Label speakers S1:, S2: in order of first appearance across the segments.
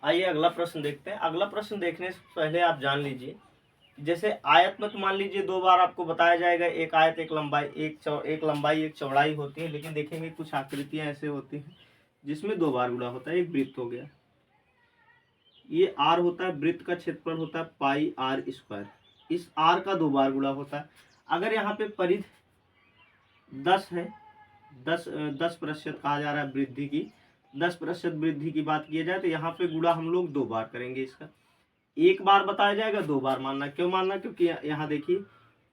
S1: आइए अगला प्रश्न देखते हैं। अगला प्रश्न देखने से पहले आप जान लीजिए, जैसे आयत में तो मान लीजिए दो बार आपको बताया जाएगा, एक आयत एक लंबाई, एक लंबाई एक चौड़ाई होती है, लेकिन देखेंगे कुछ आकृतियां ऐसे होती हैं जिसमें दो बार गुणा होता है। एक वृत्त हो गया, ये आर होता है, वृत्त का क्षेत्रफल होता है पाई आर स्क्वायर, इस आर का दो बार गुणा होता है। अगर यहाँ पे परिधि 10 है, 10% कहा जा रहा है वृद्धि की, 10% वृद्धि की बात की जाए तो यहाँ पे गुणा हम लोग दो बार करेंगे। इसका एक बार बताया जाएगा, दो बार मानना। क्यों मानना? क्योंकि यहाँ देखिए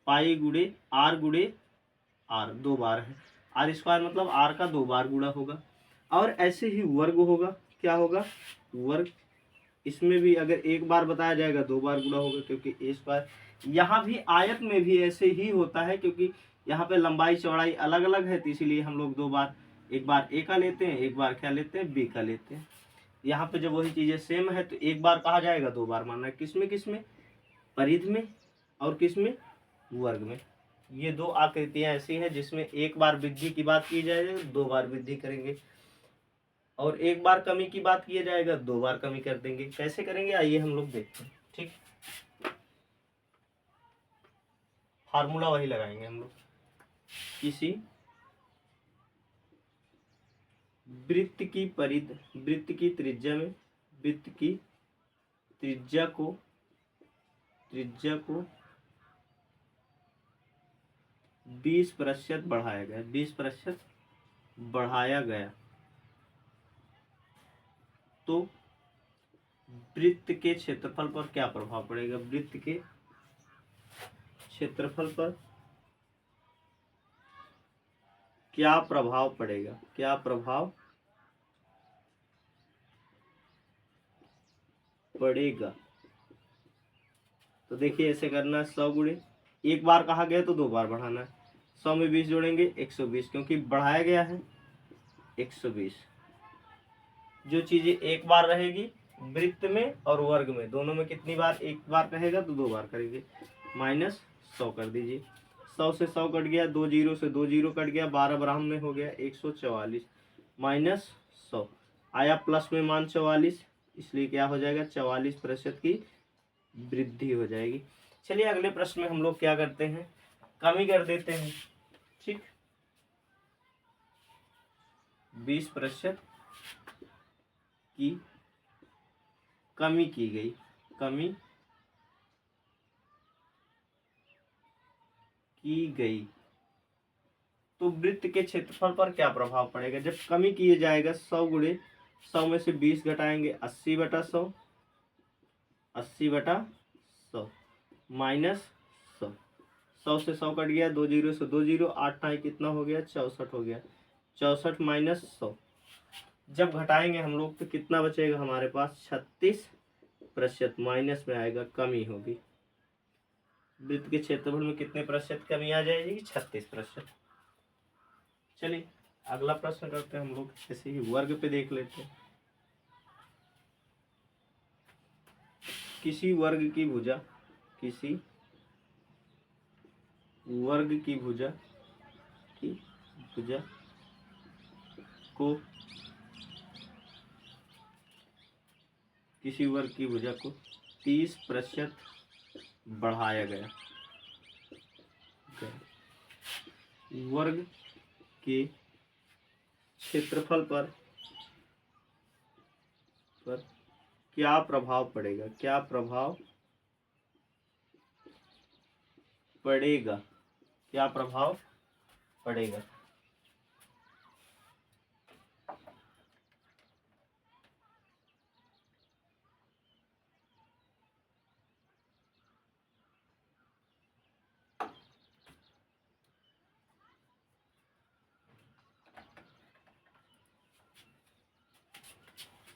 S1: पाई गुड़े आर दो बार है, आर स्क्वायर मतलब आर का दो बार गुणा होगा। और ऐसे ही वर्ग होगा, क्या होगा? वर्ग। इसमें भी अगर एक बार बताया जाएगा दो बार गुणा होगा, क्योंकि ए स्क्वायर। यहाँ भी आयत में भी ऐसे ही होता है, क्योंकि यहाँ पे लंबाई चौड़ाई अलग अलग है, तो इसीलिए हम लोग दो बार, एक बार ए का लेते हैं, एक बार क्या लेते हैं? बी का लेते हैं। यहाँ पे जब वही चीजें सेम है तो एक बार कहा जाएगा, दो बार मानना है। किसमें किसमें? परिधि में और किसमें? वर्ग में। ये दो आकृतियां ऐसी हैं जिसमें एक बार वृद्धि की बात की जाएगी, दो बार वृद्धि करेंगे, और एक बार कमी की बात किया जाएगा, दो बार कमी कर देंगे। कैसे करेंगे आइए हम लोग देखते हैं। ठीक, फार्मूला वही लगाएंगे हम लोग। किसी वृत्त की परिधि, वृत्त की त्रिज्या में, वृत्त की त्रिज्या को 20% बढ़ाया गया, 20% बढ़ाया गया, तो वृत्त के क्षेत्रफल पर क्या प्रभाव पड़ेगा? वृत्त के क्षेत्रफल पर क्या प्रभाव पड़ेगा? क्या प्रभाव पड़ेगा? तो देखिए ऐसे करना है, 100 गुणे, एक बार कहा गया तो दो बार बढ़ाना है। 100 में 20 जोड़ेंगे 120, क्योंकि बढ़ाया गया है 120। जो चीजें एक बार रहेगी वृत्त में और वर्ग में, दोनों में कितनी बार? एक बार कहेगा तो दो बार करेंगे। -100 कर दीजिए, 100 से 100 कट गया, 2 जीरो से 2 जीरो कट गया, 12 बराबर में हो गया 144, -100 आया, प्लस में मान 44, इसलिए क्या हो जाएगा? 44% की वृद्धि हो जाएगी। चलिए अगले प्रश्न में हम लोग क्या करते हैं? कमी कर देते हैं। ठीक, 20% की कमी की गई, कमी की गई, तो वृत्त के क्षेत्रफल पर क्या प्रभाव पड़ेगा? जब कमी किए जाएगा, 100 गुणे 100 में से 20 घटाएंगे, 80/100, 80/100 -100, 100 से 100 कट गया, 2 जीरो से 2 जीरो, 8 9 कितना हो गया? 64 हो गया, 64 -100। जब घटाएंगे हम लोग तो कितना बचेगा हमारे पास? 36%, माइनस में आएगा, कमी होगी। वृत्त के क्षेत्रफल में कितने प्रतिशत कमी आ जाएगी? 36%। चलिए अगला प्रश्न करते हैं हम लोग, ऐसे ही वर्ग पे देख लेते हैं। किसी वर्ग की भुजा, किसी वर्ग की भुजा को, किसी वर्ग की भुजा को 30% बढ़ाया गया, वर्ग के क्षेत्रफल पर क्या प्रभाव पड़ेगा? क्या प्रभाव पड़ेगा? क्या प्रभाव पड़ेगा?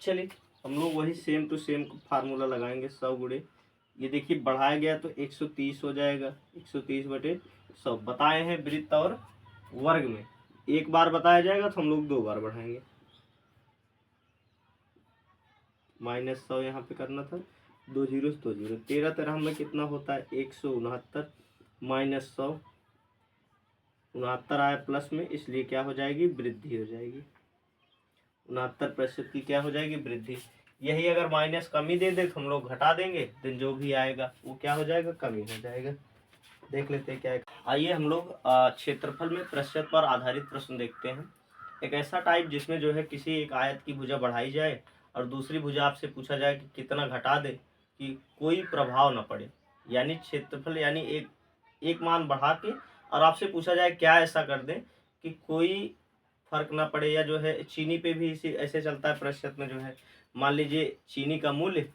S1: चलिए हम लोग वही सेम टू सेम फार्मूला लगाएंगे। 100 गुणे, ये देखिए बढ़ाया गया तो 130 हो जाएगा, 130/100 बताए हैं वृत्त और वर्ग में। एक बार बताया जाएगा तो हम लोग दो बार बढ़ाएंगे, -100 यहाँ पे करना था, 2 जीरो से 2 जीरो, 13 13 में कितना होता है? 169, -100, 69 आया प्लस में, इसलिए क्या हो जाएगी? वृद्धि हो जाएगी, 69% की क्या हो जाएगी? वृद्धि। यही अगर माइनस कमी दे दे तो हम लोग घटा देंगे, देन जो भी आएगा वो क्या हो जाएगा, कमी हो जाएगा। देख लेते हैं क्या है। आइए हम लोग क्षेत्रफल में प्रतिशत पर आधारित प्रश्न देखते हैं। एक ऐसा टाइप जिसमें जो है किसी एक आयत की भुजा बढ़ाई जाए और दूसरी भुजा आपसे पूछा जाए कि कितना घटा दे कि कोई प्रभाव न पड़े। यानी क्षेत्रफल यानी एक मान बढ़ा के और आपसे पूछा जाए क्या ऐसा कर दें कि कोई फर्क ना पड़े। या जो है चीनी पे भी इसी ऐसे चलता है प्रतिशत में। जो है मान लीजिए चीनी का मूल्य,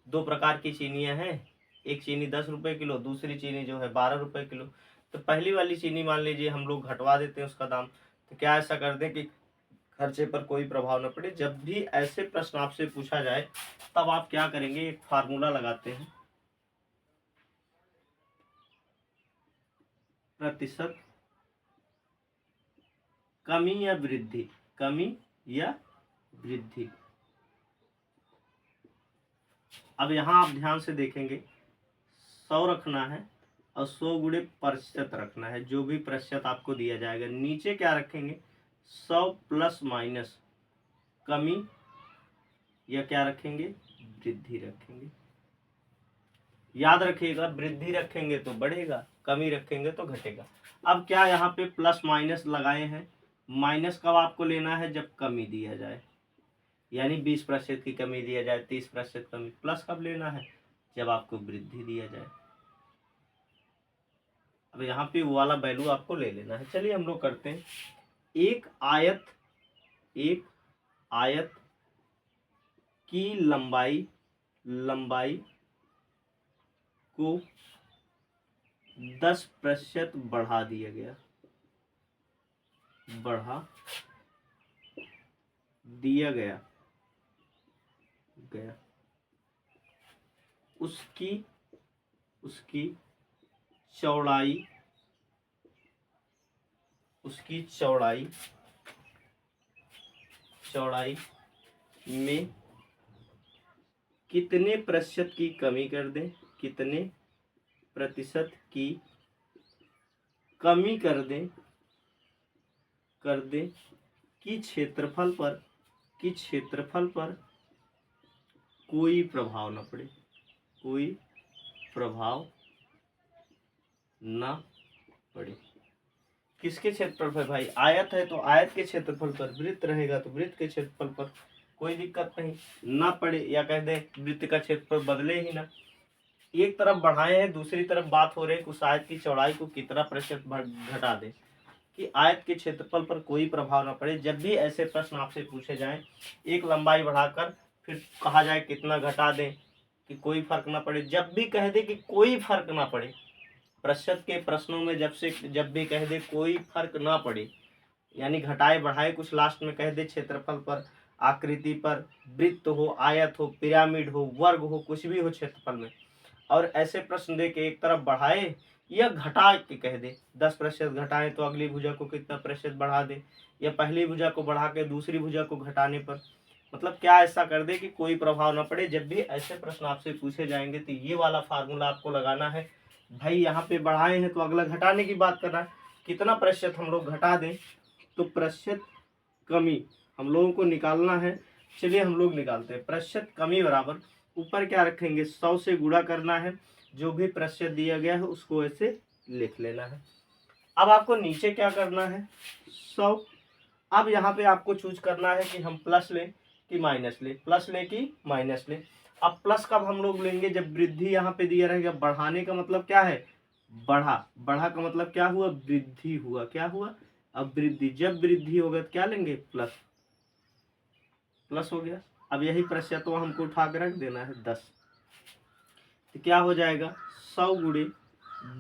S1: दो प्रकार की चीनियां हैं, एक चीनी 10 रुपए किलो, दूसरी चीनी जो है 12 रुपए किलो। तो पहली वाली चीनी मान लीजिए हम लोग घटवा देते हैं उसका दाम। तो क्या ऐसा कर दें कि खर्चे पर कोई प्रभाव न पड़े। जब भी ऐसे प्रश्न आपसे पूछा जाए तब आप क्या करेंगे, एक फार्मूला लगाते हैं, प्रतिशत कमी या वृद्धि, कमी या वृद्धि। अब यहाँ आप ध्यान से देखेंगे 100 रखना है और 100 गुणे प्रतिशत रखना है। जो भी प्रतिशत आपको दिया जाएगा नीचे क्या रखेंगे, 100 प्लस माइनस कमी या क्या रखेंगे, वृद्धि रखेंगे। याद रखिएगा वृद्धि रखेंगे तो बढ़ेगा, कमी रखेंगे तो घटेगा। अब क्या यहाँ पे प्लस माइनस लगाए हैं, माइनस कब आपको लेना है, जब कमी दिया जाए, यानी 20% की कमी दिया जाए, 30% कमी। प्लस कब लेना है, जब आपको वृद्धि दिया जाए। अब यहाँ पे वो वाला वैल्यू आपको ले लेना है। चलिए हम लोग करते हैं। एक आयत की लंबाई को 10% बढ़ा दिया गया, उसकी चौड़ाई में कितने प्रतिशत की कमी कर दें, कितने प्रतिशत की कमी कर दें कि क्षेत्रफल पर कोई प्रभाव न पड़े, किसके क्षेत्रफल पर भाई, आयत है तो आयत के क्षेत्रफल पर, वृत्त रहेगा तो वृत्त के क्षेत्रफल पर कोई दिक्कत नहीं ना पड़े। या कह दे वृत्त का क्षेत्रफल बदले ही ना। एक तरफ बढ़ाए हैं, दूसरी तरफ बात हो रही है उस आयत की चौड़ाई को कितना प्रतिशत घटा दे कि आयत के क्षेत्रफल पर कोई प्रभाव न पड़े। जब भी ऐसे प्रश्न आपसे पूछे जाएं, एक लंबाई बढ़ाकर फिर कहा जाए कितना घटा दें कि कोई फर्क ना पड़े। जब भी कह दे कि कोई फर्क ना पड़े, प्रतिशत के प्रश्नों में जब भी कह दे कोई फर्क ना पड़े, यानी घटाए बढ़ाए कुछ लास्ट में कह दे, क्षेत्रफल पर, आकृति पर, वृत्त हो, आयत हो, पिरामिड हो, वर्ग हो, कुछ भी हो क्षेत्रफल में, और ऐसे प्रश्न दे के एक तरफ बढ़ाए या घटा के कह दे 10% घटाएं तो अगली भुजा को कितना प्रतिशत बढ़ा दे, या पहली भुजा को बढ़ा के दूसरी भुजा को घटाने पर, मतलब क्या ऐसा कर दे कि कोई प्रभाव न पड़े। जब भी ऐसे प्रश्न आपसे पूछे जाएंगे तो ये वाला फार्मूला आपको लगाना है। भाई यहाँ पे बढ़ाए हैं तो अगला घटाने की बात कर रहा है, कितना प्रतिशत हम लोग घटा दें, तो प्रतिशत कमी हम लोगों को निकालना है। चलिए हम लोग निकालते हैं। प्रतिशत कमी बराबर ऊपर क्या रखेंगे, 100 से गुणा करना है, जो भी प्रतिशत दिया गया है उसको ऐसे लिख लेना है। अब आपको नीचे क्या करना है, 100। अब यहाँ पे आपको चूज करना है कि हम प्लस लें कि माइनस लें, प्लस लें कि माइनस लें। अब प्लस कब हम लोग लेंगे, जब वृद्धि यहाँ पे दिया रहेगा। बढ़ाने का मतलब क्या है, बढ़ा का मतलब क्या हुआ, वृद्धि हुआ। क्या हुआ, अब वृद्धि, जब वृद्धि होगा तो क्या लेंगे, प्लस हो गया। अब यही प्रतिशत हमको उठा के रख देना है 10, तो क्या हो जाएगा 100 गुणे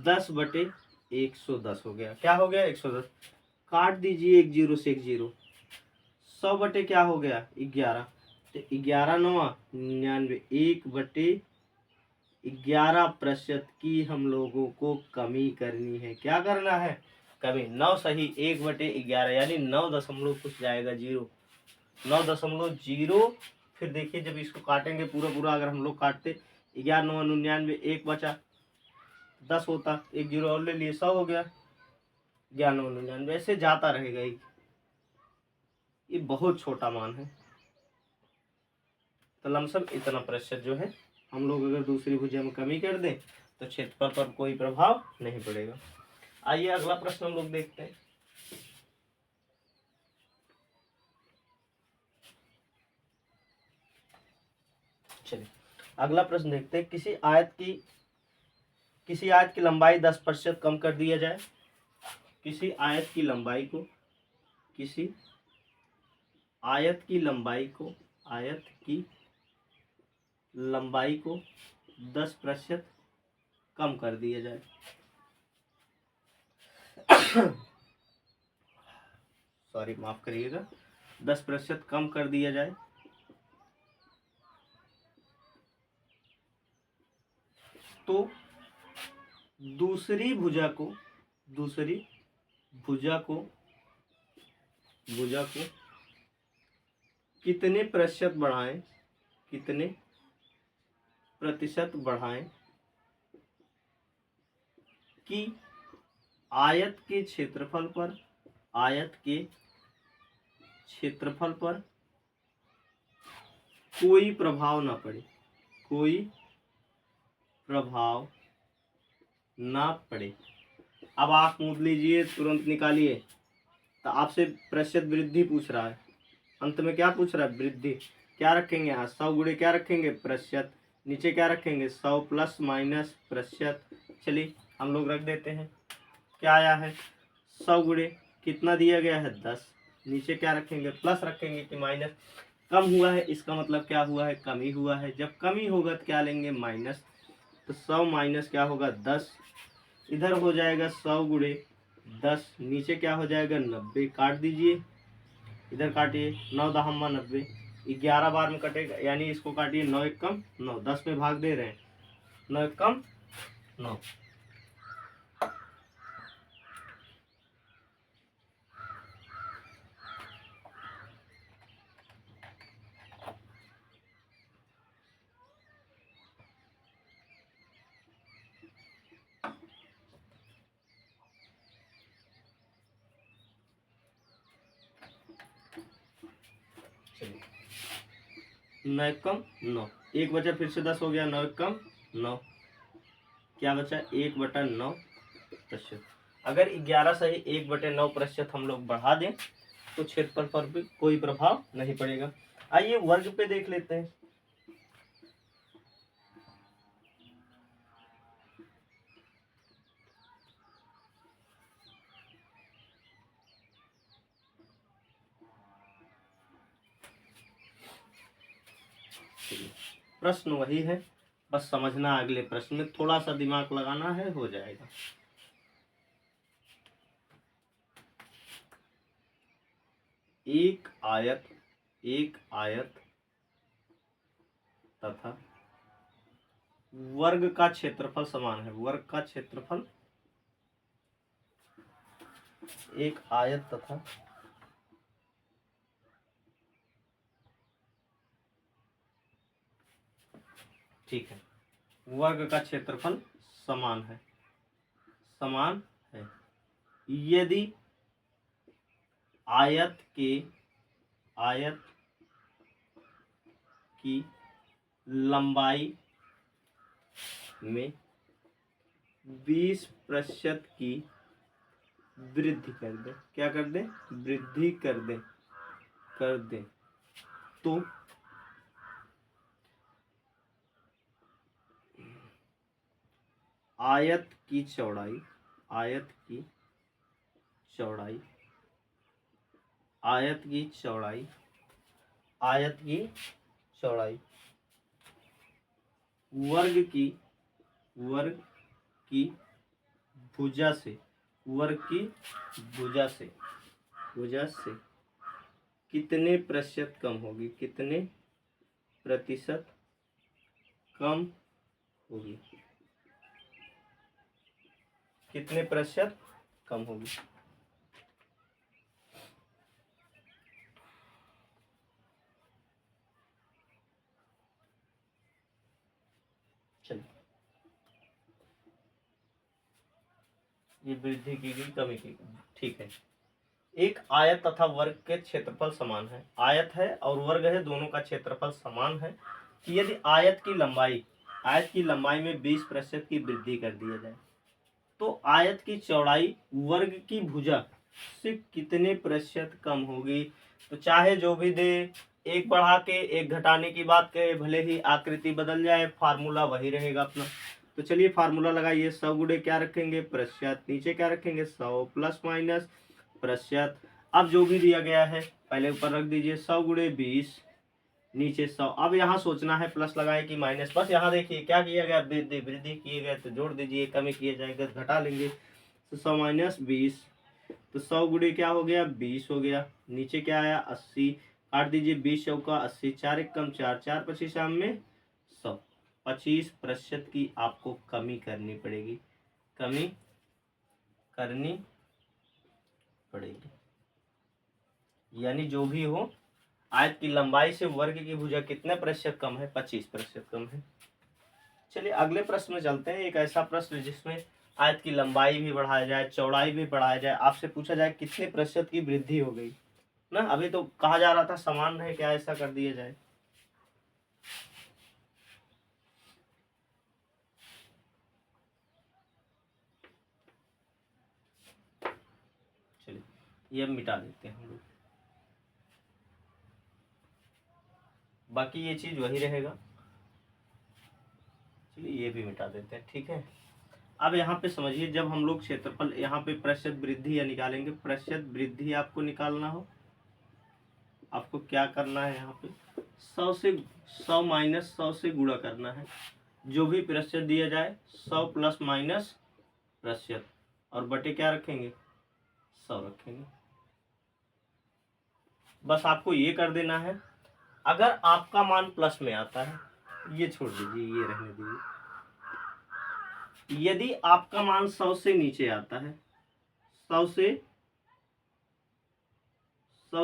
S1: 10/110 हो गया। क्या हो गया, 110। काट दीजिए एक जीरो से एक जीरो, 100 बटे क्या हो गया 11, तो 11 9 99, 1/11% की हम लोगों को कमी करनी है। क्या करना है, कमी। 9 सही 1/11 यानी 9 दशमलव कुछ जाएगा, 9.0। फिर देखिए जब इसको काटेंगे पूरा पूरा, अगर हम लोग काटते 11 9 99, 1 बचा 10 होता, एक जीरो और ले लिए, 100 हो गया, 11 9 99, ऐसे जाता रहेगा ही। ये बहुत छोटा मान है, तो लमसम इतना प्रतिशत जो है हम लोग अगर दूसरी भुजा में कमी कर दें तो क्षेत्रफल पर कोई प्रभाव नहीं पड़ेगा। आइए अगला प्रश्न हम लोग देखते हैं। चलिए अगला प्रश्न देखते हैं। किसी आयत की लंबाई 10% कम कर दिया जाए। किसी आयत की लंबाई को 10% कम कर दिया जाए। सॉरी माफ करिएगा, 10% कम कर दिया जाए तो दूसरी भुजा को कितने प्रतिशत बढ़ाएं कि आयत के क्षेत्रफल पर कोई प्रभाव ना पड़े। अब आंख मूंद लीजिए, तुरंत निकालिए। तो आपसे प्रतिशत वृद्धि पूछ रहा है, अंत में क्या पूछ रहा है? वृद्धि। क्या रखेंगे यहाँ? 100 गुणे क्या रखेंगे? प्रतिशत। नीचे क्या रखेंगे? 100 प्लस माइनस प्रतिशत। चलिए हम लोग रख देते हैं। क्या आया है? 100 गुणे कितना दिया गया है? 10। नीचे क्या रखेंगे? प्लस रखेंगे कि माइनस? कम हुआ है, इसका मतलब क्या हुआ है? कमी हुआ है। जब कमी होगा तो क्या लेंगे? माइनस। तो 100 माइनस क्या होगा? 10। इधर हो जाएगा 100 गुणे 10, नीचे क्या हो जाएगा? 90। काट दीजिए, इधर काटिए। 9 दहम्मा 90, 11 बार में कटेगा, यानी इसको काटिए। 9 एक कम 9, 10 में भाग दे रहे हैं। 9 एक कम 9। चलिए 9 एक कम 9, एक बचा, फिर से 10 हो गया। 9 एक कम 9, क्या बचा? 1/9%। अगर 11 से 1/9% हम लोग बढ़ा दें तो क्षेत्रफल पर भी कोई प्रभाव नहीं पड़ेगा। आइए वर्ग पे देख लेते हैं। प्रश्न वही है, बस समझना। अगले प्रश्न में थोड़ा सा दिमाग लगाना है, हो जाएगा। एक आयत तथा वर्ग का क्षेत्रफल समान है। वर्ग का क्षेत्रफल, एक आयत तथा ठीक है, वर्ग का क्षेत्रफल समान है। यदि आयत की लंबाई में 20% की वृद्धि कर दे। क्या कर दे? वृद्धि कर दे तो आयत की चौड़ाई वर्ग की भुजा से कितने प्रतिशत कम होगी? कितने प्रतिशत कम होगी? कितने प्रतिशत कम होगी? चलिए, ये वृद्धि की गई, कमी की गई, ठीक है। एक आयत तथा वर्ग के क्षेत्रफल समान है। आयत है और वर्ग है, दोनों का क्षेत्रफल समान है। कि यदि आयत की लंबाई में 20% की वृद्धि कर दिया जाए तो आयत की चौड़ाई वर्ग की भुजा से कितने प्रतिशत कम होगी। तो चाहे जो भी दे, एक बढ़ा के एक घटाने की बात कहे, भले ही आकृति बदल जाए, फार्मूला वही रहेगा अपना। तो चलिए फार्मूला लगाइए। 100 गुणे क्या रखेंगे, प्रतिशत, नीचे क्या रखेंगे 100 प्लस माइनस प्रतिशत। अब जो भी दिया गया है पहले ऊपर रख दीजिए, 100 गुणे 20 नीचे 100। अब यहाँ सोचना है प्लस लगाए कि माइनस, बस यहाँ देखिए क्या किया गया, वृद्धि किए गए तो जोड़ दीजिए, कमी किए जाएगा तो घटा लेंगे। तो 100 माइनस 20, तो 100 गुणे क्या हो गया 20 हो गया, नीचे क्या आया 80, काट दीजिए 20 चौका 80, 4 एक कम 4, 4 25 शाम में 100। 25% की आपको कमी करनी पड़ेगी, कमी करनी पड़ेगी। यानी जो भी हो, आयत की लंबाई से वर्ग की भुजा कितने प्रतिशत कम है, 25% कम है। चलिए अगले प्रश्न में चलते हैं। एक ऐसा प्रश्न जिसमें आयत की लंबाई भी बढ़ाया जाए, चौड़ाई भी बढ़ाया जाए, आपसे पूछा जाए कितने प्रतिशत की वृद्धि हो गई ना। अभी तो कहा जा रहा था समान रहे, क्या ऐसा कर दिया जाए। चलिए ये मिटा देते हैं हम लोग, बाकी ये चीज वही रहेगा। चलिए ये भी मिटा देते हैं, ठीक है। अब यहाँ पे समझिए, जब हम लोग क्षेत्रफल यहाँ पे प्रतिशत वृद्धि या निकालेंगे, प्रतिशत वृद्धि आपको निकालना हो, आपको क्या करना है, यहाँ पे 100 माइनस 100 से गुणा करना है। जो भी प्रतिशत दिया जाए 100 प्लस माइनस प्रतिशत, और बटे क्या रखेंगे 100 रखेंगे। बस आपको ये कर देना है। अगर आपका मान प्लस में आता है, ये छोड़ दीजिए, ये रहने दीजिए। यदि आपका मान 100 से नीचे आता है, 100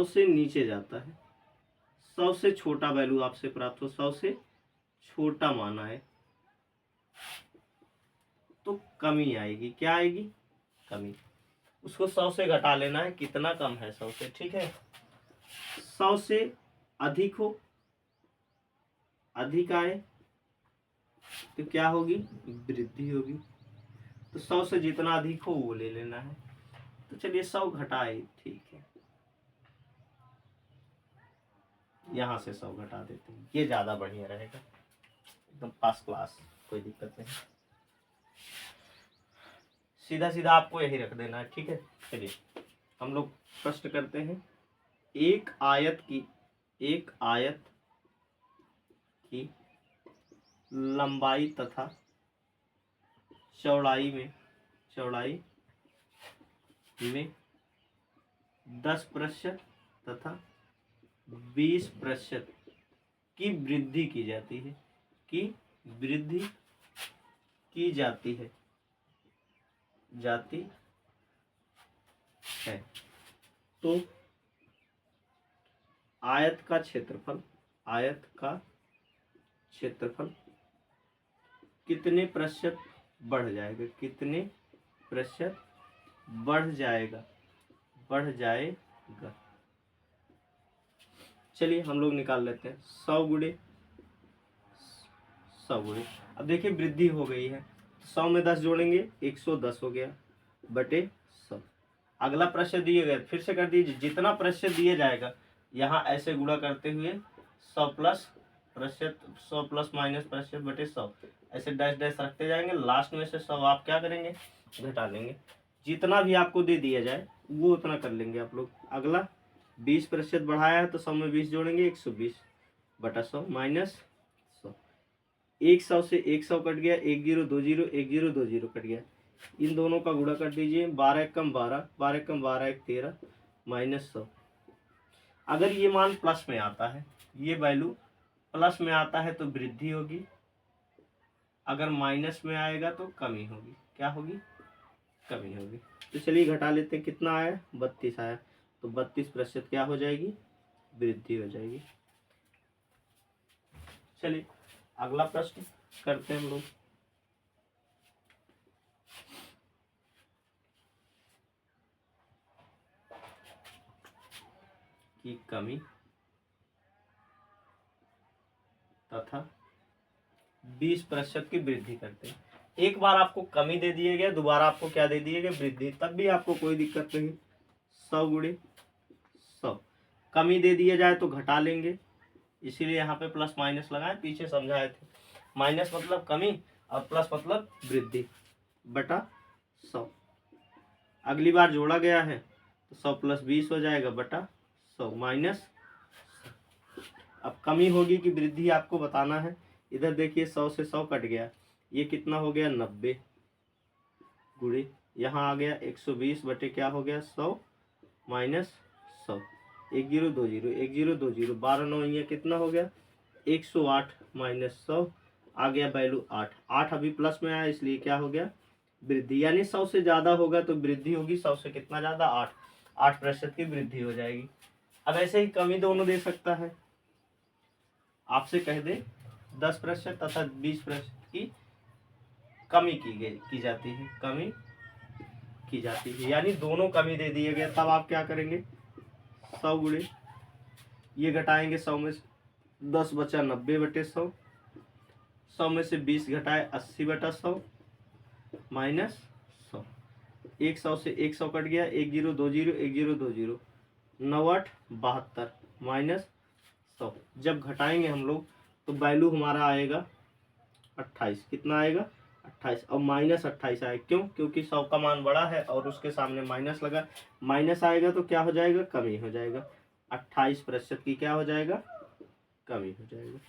S1: से नीचे जाता है, 100 से छोटा वैल्यू आपसे प्राप्त हो, 100 से छोटा माना है, तो कमी आएगी। क्या आएगी, कमी। उसको 100 से घटा लेना है, कितना कम है 100 से, ठीक है। 100 से अधिक हो, अधिक आए तो क्या होगी, वृद्धि होगी। तो 100 से जितना अधिक हो वो ले लेना है। तो चलिए 100 घटाए, ठीक है, यहाँ से 100 घटा देते हैं, ये ज्यादा बढ़िया रहेगा, एकदम फर्स्ट क्लास, कोई दिक्कत नहीं। सीधा सीधा आपको यही रख देना है, ठीक है। चलिए हम लोग प्रश्न करते हैं। एक आयत की लंबाई तथा चौड़ाई में 10% तथा 20% की वृद्धि की जाती है, जाती है। तो आयत का क्षेत्रफल कितने प्रतिशत बढ़ जाएगा, कितने प्रतिशत बढ़ जाएगा। चलिए हम लोग निकाल लेते हैं। 100 गुणे, अब देखिए वृद्धि हो गई है, 100 में 10 जोड़ेंगे 110 हो गया, बटे 100। अगला प्रतिशत दिए गए, फिर से कर दीजिए, जितना प्रतिशत दिया जाएगा यहाँ ऐसे गुणा करते हुए 100 प्लस प्रतिशत, 100 प्लस माइनस प्रतिशत बटे 100, ऐसे डैश डैश रखते जाएंगे। लास्ट में से 100 आप क्या करेंगे, घटा लेंगे। जितना भी आपको दे दिया जाए वो उतना कर लेंगे आप लोग। अगला 20% बढ़ाया है तो 100 में 20 जोड़ेंगे 120 बटा 100 माइनस 100। 100 से 100 कट गया, 1 0 2 0, 1 0 2 0 कट गया। इन दोनों का गुणा कर दीजिए, 12 कम 12, 12 कम 12 1 13 माइनस 100। अगर ये मान प्लस में आता है, ये वैल्यू प्लस में आता है तो वृद्धि होगी, अगर माइनस में आएगा तो कमी होगी। क्या होगी, कमी होगी। तो चलिए घटा लेते हैं, कितना आया 32 आया, तो 32% क्या हो जाएगी, वृद्धि हो जाएगी। चलिए अगला प्रश्न करते हैं हम लोग। कि कमी तथा 20% की वृद्धि करते हैं। एक बार आपको कमी दे दिए गए, दोबारा आपको क्या दे दिए गए, वृद्धि, तब भी आपको कोई दिक्कत नहीं। 100 गुणे 100, कमी दे दिया जाए तो घटा लेंगे, इसीलिए यहाँ पे प्लस माइनस लगाए, पीछे समझाए थे। माइनस मतलब कमी और प्लस मतलब वृद्धि, बटा 100। अगली बार जोड़ा गया है तो 100 + 20 हो जाएगा, बटा 100 माइनस। अब कमी होगी कि वृद्धि आपको बताना है। इधर देखिए 100 से 100 कट गया, ये कितना हो गया, 90 गुणे, यहाँ आ गया 120 बटे क्या हो गया, 100 माइनस 100। 1 0 2 0 1 0 2 0, 12 9 ये कितना हो गया, 108 माइनस 100, आ गया वैल्यू 8। 8 अभी प्लस में आया, इसलिए क्या हो गया, वृद्धि, यानी 100 से ज़्यादा होगा तो वृद्धि होगी, 100 से कितना ज़्यादा, 8% की वृद्धि हो जाएगी। अब ऐसे ही कमी दोनों दे सकता है, आपसे कह दे 10% तथा 20% की कमी की जाती है, कमी की जाती है, यानी दोनों कमी दे दिए गए, तब आप क्या करेंगे, 100 गुणे, ये घटाएंगे 100 में 10 बचा 90 बटे 100, 100 में से 20 घटाए 80 बटा 100 माइनस 100। 100 से 100 कट गया, 1 0 2 0 1 0 2 0, 9 8 72 माइनस 100। जब घटाएंगे हम लोग तो वैल्यू हमारा आएगा 28, कितना आएगा, 28, और माइनस 28 आएगा, क्यों, क्योंकि 100 का मान बड़ा है और उसके सामने माइनस लगा, माइनस आएगा तो क्या हो जाएगा, कमी हो जाएगा, 28% की क्या हो जाएगा, कमी हो जाएगा।